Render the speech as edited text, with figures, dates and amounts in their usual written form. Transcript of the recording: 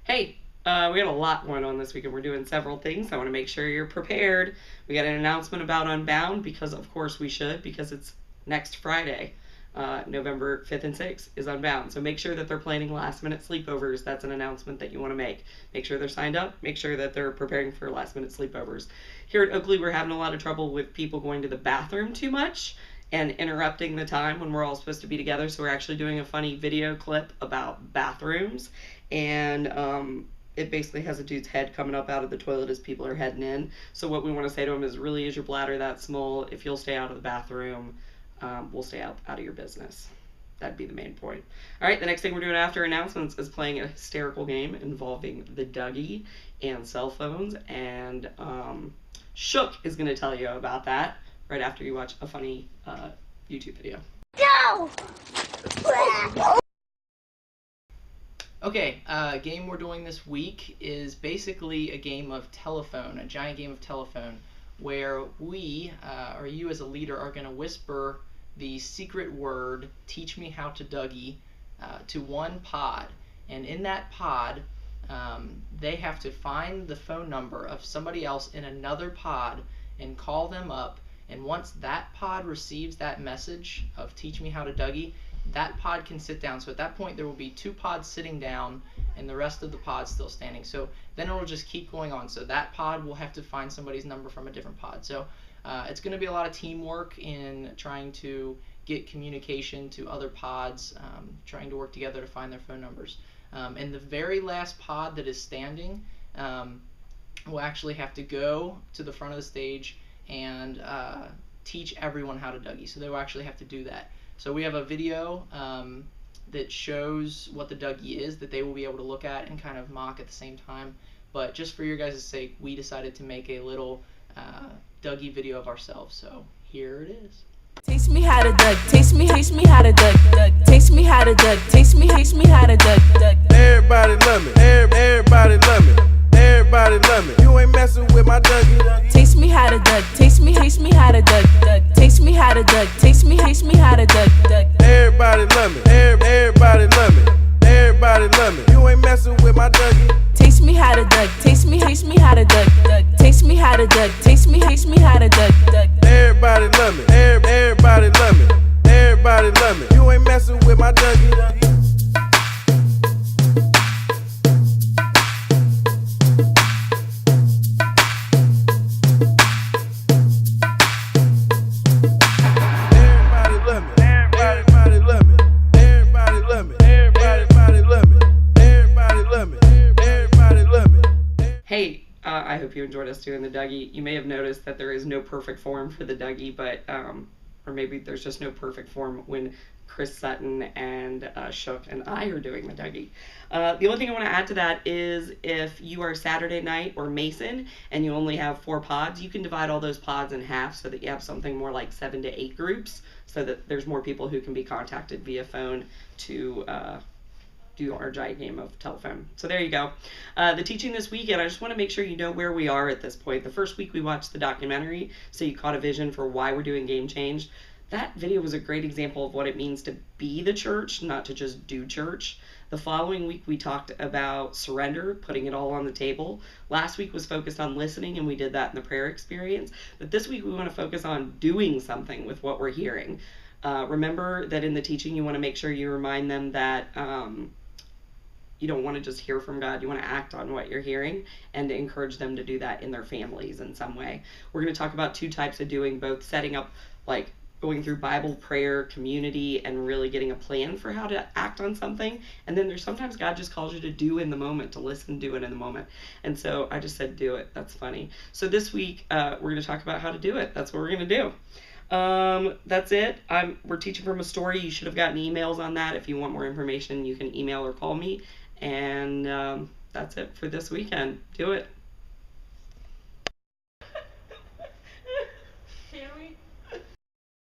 Hey, we got a lot going on this weekend. We're doing several things. I want to make sure you're prepared. We got an announcement about Unbound because, of course, we should, because it's next Friday. November 5th and 6th is Unbound. So make sure that they're planning last minute sleepovers. That's an announcement that you want to make. Make sure they're signed up. Make sure that they're preparing for last minute sleepovers. Here at Oakley, we're having a lot of trouble with people going to the bathroom too much and interrupting the time when we're all supposed to be together. So we're actually doing a funny video clip about bathrooms, and it basically has a dude's head coming up out of the toilet as people are heading in. So what we want to say to him is, really, is your bladder that small? If you'll stay out of the bathroom, we'll stay out of your business. That'd be the main point. All right, the next thing we're doing after announcements is playing a hysterical game involving the Dougie and cell phones, and Shook is going to tell you about that right after you watch a funny YouTube video. No! Okay, game we're doing this week is basically a game of telephone, a giant game of telephone, where we, or you as a leader, are going to whisper the secret word, "Teach me how to Dougie," to one pod. And in that pod, they have to find the phone number of somebody else in another pod and call them up. And once that pod receives that message of "Teach me how to Dougie," that pod can sit down. So at that point there will be two pods sitting down and the rest of the pods still standing. So then it'll just keep going on. So that pod will have to find somebody's number from a different pod. So it's going to be a lot of teamwork in trying to get communication to other pods, trying to work together to find their phone numbers. And the very last pod that is standing will actually have to go to the front of the stage and teach everyone how to Dougie. So they will actually have to do that. So we have a video that shows what the Dougie is that they will be able to look at and kind of mock at the same time. But just for your guys' sake, we decided to make a little Dougie video of ourselves. So here it is. Taste me how to Doug. Taste me how to Doug. Taste me how to Doug. Taste me how to Doug. Everybody love me. Everybody love me. Everybody love me. You ain't messing with my Dougie. Taste me how to Doug. Taste me how to Doug. Taste me how to Doug. Taste me how to Doug. Everybody love me. Everybody love me. Everybody love me. You ain't messing with my Dougie. Taste me how to Doug. Taste me how to Doug. Taste me how to Doug. Taste me how to Doug. Everybody love me. Everybody love me. Everybody love me. You ain't messing with my Dougie. Hey, I hope you enjoyed us doing the Dougie. You may have noticed that there is no perfect form for the Dougie, but or maybe there's just no perfect form when Chris Sutton and Shook and I are doing the Dougie. The only thing I want to add to that is if you are Saturday night or Mason and you only have 4 pods, you can divide all those pods in half so that you have something more like 7 to 8 groups, so that there's more people who can be contacted via phone to do our giant game of telephone. So there you go. The teaching this weekend, I just want to make sure you know where we are at this point. The first week we watched the documentary, so you caught a vision for why we're doing Game Change. That video was a great example of what it means to be the church, not to just do church. The following week we talked about surrender, putting it all on the table. Last week was focused on listening, and we did that in the prayer experience. But this week we want to focus on doing something with what we're hearing. Remember that in the teaching you want to make sure you remind them that you don't want to just hear from God. You want to act on what you're hearing and to encourage them to do that in their families in some way. We're going to talk about 2 types of doing, both setting up, like going through Bible, prayer, community, and really getting a plan for how to act on something. And then there's sometimes God just calls you to do in the moment, to listen, do it in the moment. And so I just said do it. That's funny. So this week we're going to talk about how to do it. That's what we're going to do. That's it. We're teaching from a story. You should have gotten emails on that. If you want more information, you can email or call me. And that's it for this weekend. Do it.